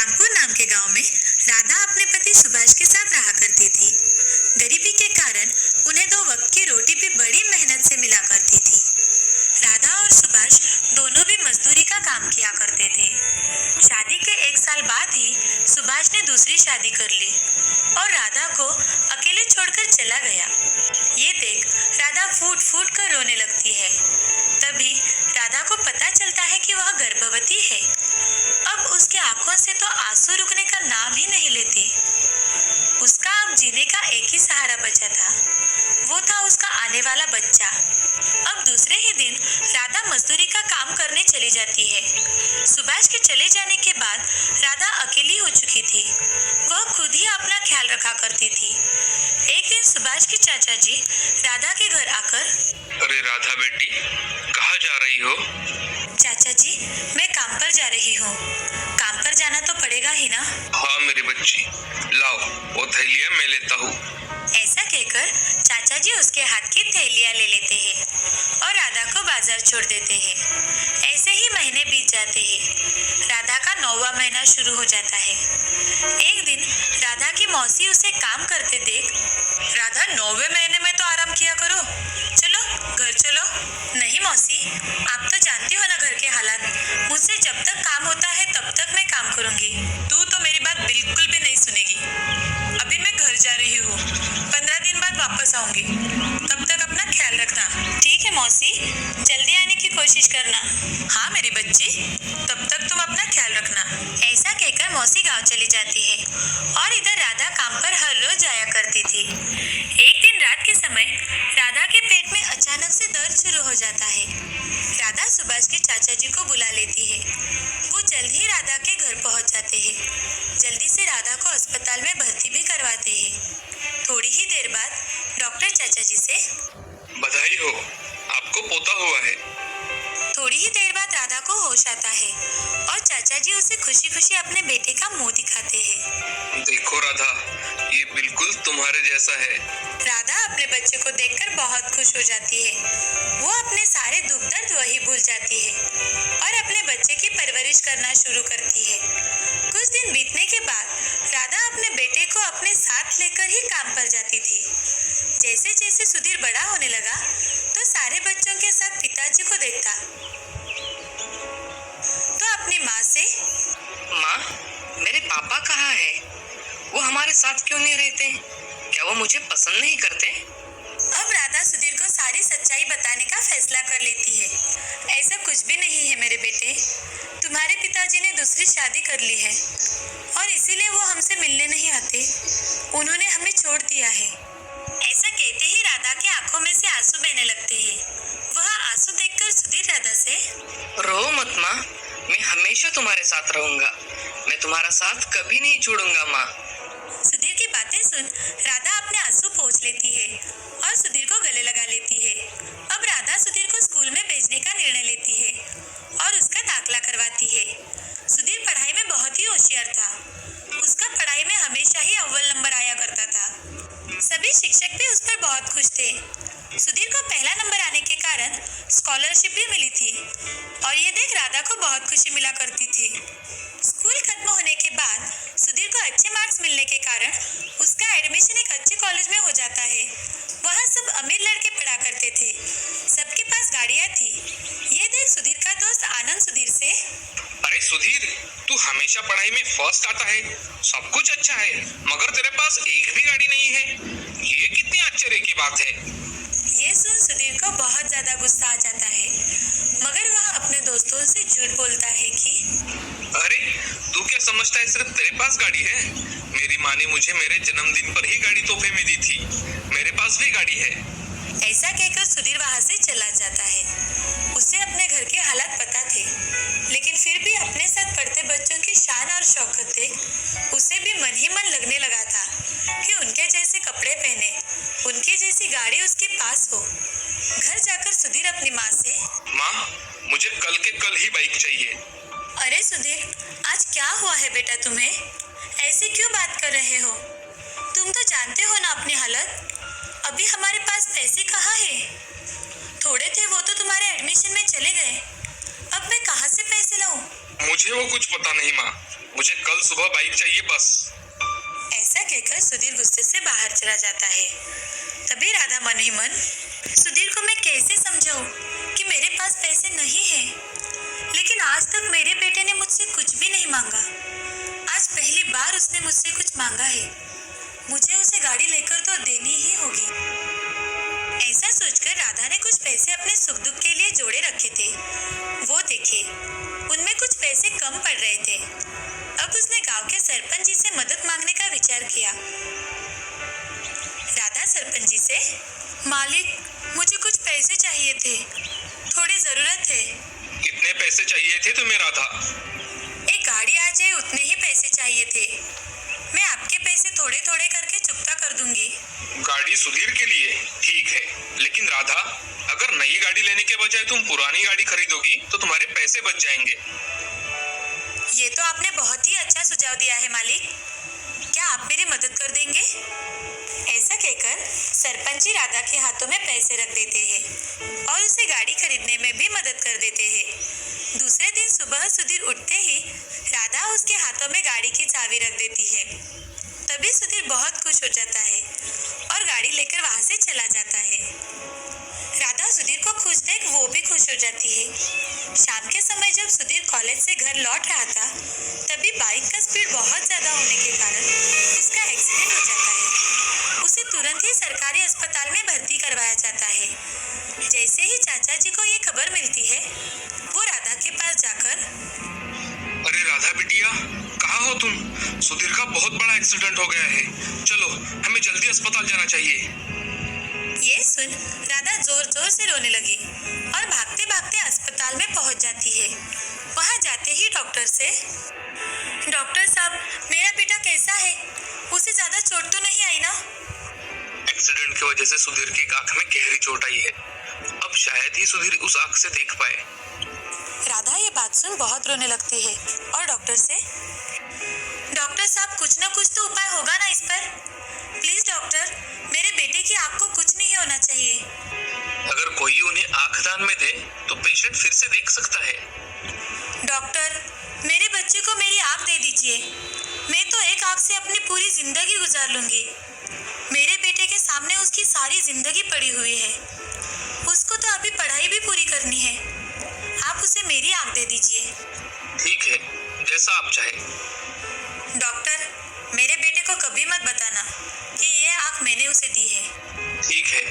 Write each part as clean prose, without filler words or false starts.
रामपुर नाम के गांव में राधा अपने पति सुभाष के साथ रहा करती थी। गरीबी के कारण उन्हें दो वक्त की रोटी भी बड़ी मेहनत से मिला करती थी। राधा और सुभाष दोनों भी मजदूरी का काम किया करते थे। शादी के 1 साल बाद ही सुभाष ने दूसरी शादी कर ली और राधा को अकेले छोड़कर चला गया। ये देख राधा फूट फूट कर रोने लगती है। तभी राधा को पता चलता है कि वह गर्भवती है। अब उसकी आंखों से तो आंसू रुकने का नाम ही नहीं लेते। उसका अब जीने का एक ही सहारा बचा था, वो था उसका आने वाला बच्चा। अब दूसरे ही दिन राधा मजदूरी का काम करने चली जाती है। सुभाष के चले जाने के बाद राधा अकेली हो चुकी थी। वह खुद ही अपना ख्याल रखा करती थी। एक दिन सुभाष के चाचा जी राधा के घर आकर, अरे राधा बेटी, कहाँ जा रही हो? चाचा जी, मैं काम पर जा रही हूँ। काम पर जाना तो पड़ेगा ही ना। हाँ मेरी बच्ची, लाओ वो थैलियाँ मैं लेता हूँ। ऐसा कहकर चाचा जी उसके हाथ की थैलियाँ ले लेते हैं और राधा को बाजार छोड़ देते हैं। ऐसे ही महीने बीत जाते हैं। राधा का 9वां महीना शुरू हो जाता है। एक दिन राधा की मौसी उसे काम करते देख, राधा 9वें महीने में तो आराम किया करो, चलो घर चलो। नहीं मौसी, आप तो जानती हो ना घर के हालात, मुझसे जब तक काम होता है तब तक मैं काम करूंगी। तू तो मेरी बात बिल्कुल भी नहीं सुनेगी। अभी मैं घर जा रही हूँ, 15 दिन बाद वापस आऊंगी। तब तक अपना ख्याल रखना। ठीक है मौसी, जल्दी आने की कोशिश करना। हाँ मेरी बच्ची, तब तक तुम अपना ख्याल रखना। ऐसा कहकर मौसी गांव चली जाती है और इधर राधा काम पर हर रोज जाया करती थी। एक दिन रात के समय राधा के पेट में अचानक से दर्द शुरू हो जाता है। राधा सुभाष के चाचा जी को बुला लेती है। वो जल्द ही राधा के घर पहुंच जाते हैं। जल्दी से राधा को अस्पताल में भर्ती भी करवाते हैं। थोड़ी ही देर बाद डॉक्टर चाचा जी से, बधाई हो, आपको पोता हुआ है। थोड़ी ही देर बाद राधा को होश आता है और चाचा जी उसे खुशी खुशी अपने बेटे का मुंह दिखाते हैं। देखो राधा, ये बिल्कुल तुम्हारे जैसा है। राधा अपने बच्चे को देखकर बहुत खुश हो जाती है। वो अपने सारे दुख दर्द वही भूल जाती है और अपने बच्चे की परवरिश करना शुरू करती है। कुछ दिन बीतने के बाद राधा अपने बेटे को अपने साथ लेकर ही काम पर जाती थी। जैसे जैसे सुधीर बड़ा होने लगा तो सारे बच्चों के साथ पिताजी को देखता तो अपनी माँ से, माँ, मेरे पापा कहाँ है? वो हमारे साथ क्यों नहीं रहते? क्या वो मुझे पसंद नहीं करते? अब राधा सुधीर को सारी सच्चाई बताने का फैसला कर लेती है। ऐसा कुछ भी नहीं है मेरे बेटे, तुम्हारे पिताजी ने दूसरी शादी कर ली है और इसीलिए वो हमसे मिलने नहीं आते। उन्होंने हमें छोड़ दिया है। ऐसा कहते ही राधा के आंखों में से आंसू बहने लगते हैं। वह आंसू देखकर सुधीर राधा से, रो मत माँ, मैं हमेशा तुम्हारे साथ रहूंगा। मैं तुम्हारा साथ कभी नहीं छोड़ूंगा माँ। सुधीर की बातें सुन राधा अपने आंसू पोंछ लेती है और सुधीर को गले लगा लेती है। अब राधा सुधीर को स्कूल में भेजने का निर्णय लेती है और उसका दाखला करवाती है। सुधीर पढ़ाई में बहुत ही होशियार था। उसका पढ़ाई में हमेशा ही अव्वल नंबर आया करता था। सभी शिक्षक भी उस पर बहुत खुश थे। सुधीर को पहला नंबर आने के कारण स्कॉलरशिप भी मिली थी और ये देख राधा को बहुत खुशी मिला करती थी। स्कूल खत्म होने के बाद सुधीर को अच्छे मार्क्स मिलने के कारण उसका एडमिशन एक अच्छे कॉलेज में हो जाता है। वहाँ सब अमीर लड़के पढ़ा करते थे, सबके पास गाड़ियाँ थी। ये देख सुधीर का दोस्त आनंद सुधीर से, अरे सुधीर, तू हमेशा पढ़ाई में फर्स्ट आता है, सब कुछ अच्छा है, मगर तेरे पास एक भी गाड़ी नहीं है। ये कितनी आश्चर्य की बात है। ये सुन सुधीर को बहुत ज्यादा गुस्सा आ जाता है, मगर वह अपने दोस्तों से झूठ बोलता है कि, अरे तू क्या समझता है सिर्फ तेरे पास गाड़ी है? मेरी माँ ने मुझे मेरे जन्मदिन पर ही गाड़ी तोहफे में दी थी। मेरे पास भी गाड़ी है। ऐसा कहकर सुधीर वहां से चला जाता है। उसे अपने घर के हालात पता थे, लेकिन फिर भी अपने साथ पढ़ते बच्चों की शान और शौकत देख उसे भी मन ही मन लगने लगा था कि उनके जैसे कपड़े पहने, उनकी जैसी गाड़ी उसके पास हो। घर जाकर सुधीर अपनी माँ से, माँ, मुझे कल के कल ही बाइक चाहिए। अरे सुधीर, आज क्या हुआ है बेटा तुम्हें? ऐसे क्यों बात कर रहे हो? तुम तो जानते हो ना अपनी हालत। अभी हमारे पास पैसे कहाँ है? थोड़े थे वो तो तुम्हारे एडमिशन में चले गए। अब मैं कहाँ से पैसे लाऊं? मुझे वो कुछ पता नहीं माँ, मुझे कल सुबह बाइक चाहिए बस। ऐसा कहकर सुधीर गुस्से से बाहर चला जाता है। तभी राधा मन ही मन सुधीर को मैं कैसे समझाऊं कि मेरे पास पैसे नहीं हैं। लेकिन आज तक मेरे बेटे ने मुझसे कुछ भी नहीं मांगा। आज पहली बार उसने मुझसे कुछ मांगा है। मुझे उसे गाड़ी लेकर तो देनी ही होगी। ऐसा सोचकर राधा ने कुछ पैसे अपने सुख दुख के लिए जोड़े रखे थे। वो देखे, उनमें कुछ पैसे कम पड़ रहे थे। अब उसने गांव के सरपंच जी से मदद मांगने का विचार किया। राधा सरपंच जी से, मालिक, मुझे कुछ पैसे चाहिए थे, थोड़ी जरूरत है। कितने पैसे चाहिए थे तुम्हें राधा? एक गाड़ी आ जाए उतने ही पैसे चाहिए थे। मैं आपके पैसे थोड़े थोड़े करके चुकता कर दूंगी। गाड़ी सुधीर के लिए? ठीक है, लेकिन राधा, अगर नई गाड़ी लेने के बजाय तुम पुरानी गाड़ी खरीदोगी तो तुम्हारे पैसे बच जाएंगे। ये तो आपने बहुत ही अच्छा सुझाव दिया है मालिक। क्या आप मेरी मदद कर देंगे? ऐसा कहकर सरपंच जी राधा के हाथों में पैसे रख देते हैं और उसे गाड़ी खरीदने में भी मदद कर देते हैं। दूसरे दिन सुबह सुधीर उठते ही राधा उसके हाथों में गाड़ी की चाबी रख देती है। तभी सुधीर बहुत खुश हो जाता है और गाड़ी लेकर वहां से चला जाता है। राधा सुधीर को खुश देख वो भी खुश हो जाती है। शाम के समय जब सुधीर कॉलेज से घर लौट रहा था, तभी बाइक का स्पीड बहुत ज्यादा होने के कारण उसका एक्सीडेंट हो जाता है। उसे तुरंत ही सरकारी अस्पताल में भर्ती करवाया जाता है। जैसे ही चाचा जी को ये खबर मिलती है, वो राधा के पास जाकर, अरे राधा बिटिया, कहाँ हो तुम? सुधीर का बहुत बड़ा एक्सीडेंट हो गया है, चलो हमें जल्दी अस्पताल जाना चाहिए। ये सुन राधा जोर जोर से रोने लगी और भागते भागते अस्पताल में पहुंच जाती है। वहां जाते ही डॉक्टर से, डॉक्टर साहब, मेरा बेटा कैसा है? उसे ज्यादा चोट तो नहीं आई ना? एक्सीडेंट की वजह से सुधीर की आंख में गहरी चोट आई है। अब शायद ही सुधीर उस आंख से देख पाए। राधा ये बात सुन बहुत रोने लगती है और डॉक्टर से, डॉक्टर साहब, कुछ ना कुछ तो उपाय होगा ना इस पर? प्लीज डॉक्टर, मेरे बेटे की आंख को कुछ नहीं होना चाहिए। अगर कोई उन्हें आंख दान में दे तो पेशेंट फिर से देख सकता है। डॉक्टर, मेरे बच्चे को मेरी आंख दे दीजिए। मैं तो एक आंख से अपनी पूरी जिंदगी गुजार लूंगी। मेरे बेटे के सामने उसकी सारी जिंदगी पड़ी हुई है। उसको तो अभी पढ़ाई भी पूरी करनी है। आप उसे मेरी आंख दे दीजिए। ठीक है, जैसा आप चाहे। डॉक्टर, मेरे बेटे को कभी मत बताना कि ये आंख मैंने उसे दी है। ठीक है।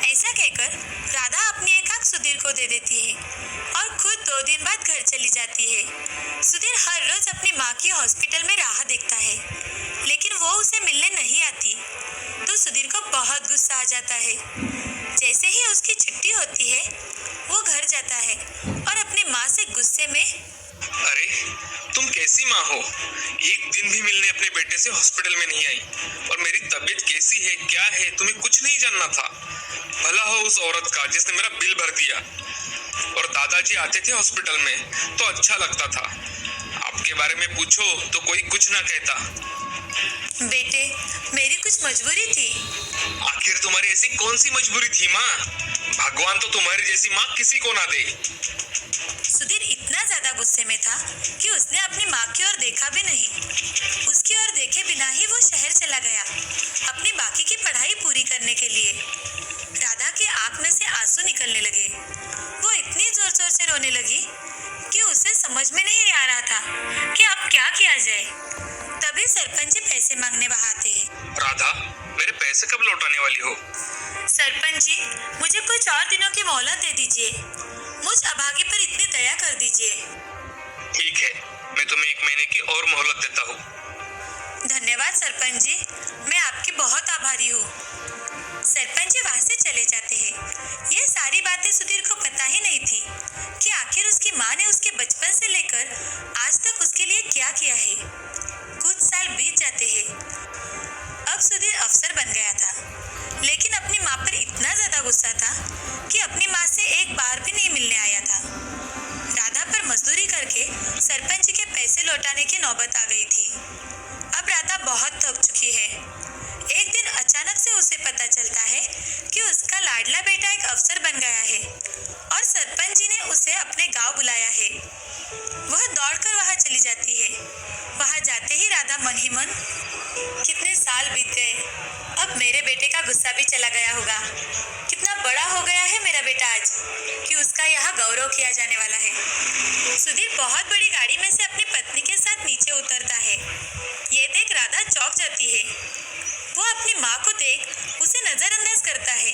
ऐसा कहकर राधा अपनी एक आंख सुधीर को दे देती है और खुद 2 दिन बाद घर चली जाती है। सुधीर हर रोज अपनी माँ की हॉस्पिटल में राह देखता है, लेकिन वो उसे मिलने नहीं आती तो सुधीर को बहुत गुस्सा आ जाता है। जैसे ही उसकी छुट्टी होती है, वो घर जाता है और अपनी माँ से गुस्से में, अरे तुम कैसी माँ हो? एक दिन भी मिलने अपने बेटे से हॉस्पिटल में नहीं आई और मेरी तबीयत कैसी है, क्या है, तुम्हें कुछ नहीं जानना था। भला हो उस औरत का जिसने मेरा बिल भर दिया। और दादाजी आते थे हॉस्पिटल में तो अच्छा लगता था। आपके बारे में पूछो तो कोई कुछ ना कहता। बेटे, मेरी कुछ मजबूरी थी। आखिर तुम्हारी ऐसी कौन सी मजबूरी थी माँ? भगवान तो तुम्हारी जैसी माँ किसी को ना दे। सुधीर इतना ज्यादा गुस्से में था कि उसने अपनी माँ की ओर देखा भी नहीं। उसकी ओर देखे बिना ही वो शहर चला गया अपनी बाकी की पढ़ाई पूरी करने के लिए। राधा की आंख में से आंसू निकलने लगे। वो इतनी जोर जोर से रोने लगी कि उसे समझ में नहीं आ रहा था कि अब क्या किया जाए। तभी सरपंच जी पैसे मांगने वहां आते हैं। राधा, मेरे पैसे कब लौटाने वाली हो? सरपंच जी, मुझे कुछ और दिनों की मोहलत दे दीजिए। मुझ अभागे पर इतनी दया कर दीजिए। ठीक है, मैं तुम्हें 1 महीने की और मोहलत देता हूँ। धन्यवाद सरपंच जी, मैं आपकी बहुत आभारी हूँ। सरपंच जी वहां से चले जाते हैं। ये सारी बातें सुधीर को पता ही नहीं थी कि आखिर उसकी माँ ने उसके बचपन से लेकर आज तक उसके लिए क्या किया है। कुछ साल बीत जाते हैं। अब सुधीर अफसर बन गया था, लेकिन अपनी माँ पर इतना ज्यादा गुस्सा था कि अपनी माँ से एक बार भी नहीं मिलने आया था। राधा पर मजदूरी करके सरपंच जी के पैसे लौटाने की नौबत आ गई थी। अब राधा बहुत थक चुकी है। एक दिन अचानक तब से उसे पता चलता है कि उसका लाडला बेटा एक अफसर बन गया है और सरपंच जी ने उसे अपने गांव बुलाया है। वह दौड़कर वहां चली जाती है। वहां जाते ही राधा मन ही मन, कितने साल बीत गए, अब मेरे बेटे का गुस्सा भी चला गया होगा। कितना बड़ा हो गया है मेरा बेटा आज कि उसका यहाँ गौरव किया जाने वाला है। सुधीर बहुत बड़ी गाड़ी में से अपनी पत्नी के साथ नीचे उतरता है। ये देख राधा चौंक जाती है। वो अपनी माँ को देख उसे नजरअंदाज करता है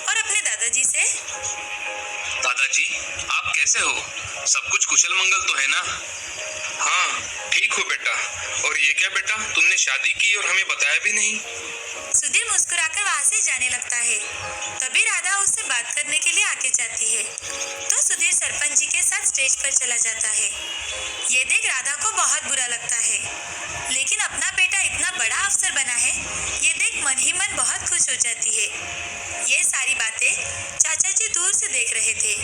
और अपने दादाजी से, दादाजी, आप कैसे हो? सब कुछ कुशल मंगल तो है ना? हाँ, ठीक हो बेटा। और ये क्या बेटा, तुमने शादी की और हमें बताया भी नहीं? सुधीर मुस्कुराकर वहां से जाने लगता है। तभी राधा उससे बात करने के लिए आगे जाती है तो सुधीर सरपंच जी के साथ स्टेज पर चला जाता है। ये देख राधा को बहुत बुरा लगता है, लेकिन अपना बेटा इतना बड़ा अफसर बना है, ये देख मन ही मन बहुत खुश हो जाती है। ये सारी बातें चाचा जी दूर से देख रहे थे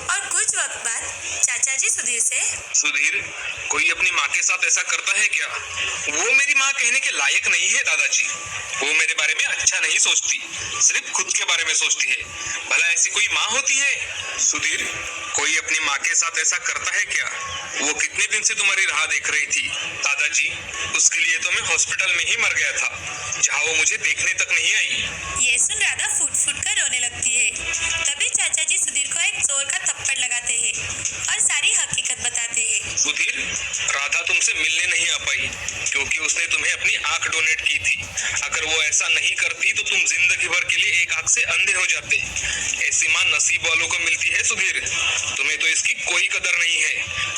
और कुछ वक्त बाद चाचा जी सुधीर से, सुधीर, कोई अपनी माँ के साथ ऐसा करता है क्या? वो मेरी माँ कहने के लायक नहीं है दादाजी। वो मेरे बारे में अच्छा नहीं सोचती, सिर्फ खुद के बारे में सोचती है। भला ऐसी कोई माँ होती है? सुधीर, कोई अपनी माँ के साथ ऐसा करता है क्या? वो कितने दिन से तुम्हारी राह देख रही थी। दादाजी, उसके लिए तो मैं हॉस्पिटल में ही मर गया था, जहाँ वो मुझे देखने तक नहीं आई। ये सुन राधा फूट फूट कर रोने लगती है। तभी चाचा जी सुधीर को एक जोर का थप्पड़ लगाते हैं और सारी हकीकत बताते हैं। सुधीर, राधा तुमसे मिलने नहीं आ पाई क्योंकि उसने तुम्हें अपनी आंख डोनेट की थी। अगर वो ऐसा नहीं करती तो तुम जिंदगी भर के लिए एक आंख से अंधे हो जाते। ऐसी माँ नसीब वालों को मिलती है सुधीर, तुम्हें तो इसकी कोई कदर नहीं है।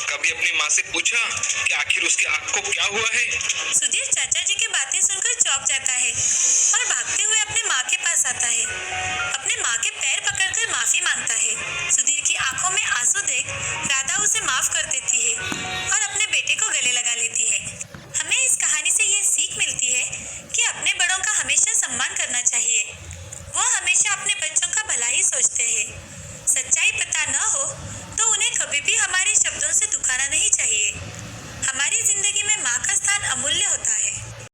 कभी अपनी माँ से पूछा कि आखिर उसकी आंख को क्या हुआ है? सुधीर चाचा जी की बातें सुनकर चौंक जाता है और भागते हुए अपने माँ के पास आता है। अपने माँ के पैर पकड़कर माफी मांगता है। सुधीर की आंखों में आंसू देख राधा उसे माफ कर देती है और अपने बेटे को गले लगा लेती है। हमें इस कहानी से ये सीख मिलती है कि अपने बड़ों का हमेशा सम्मान करना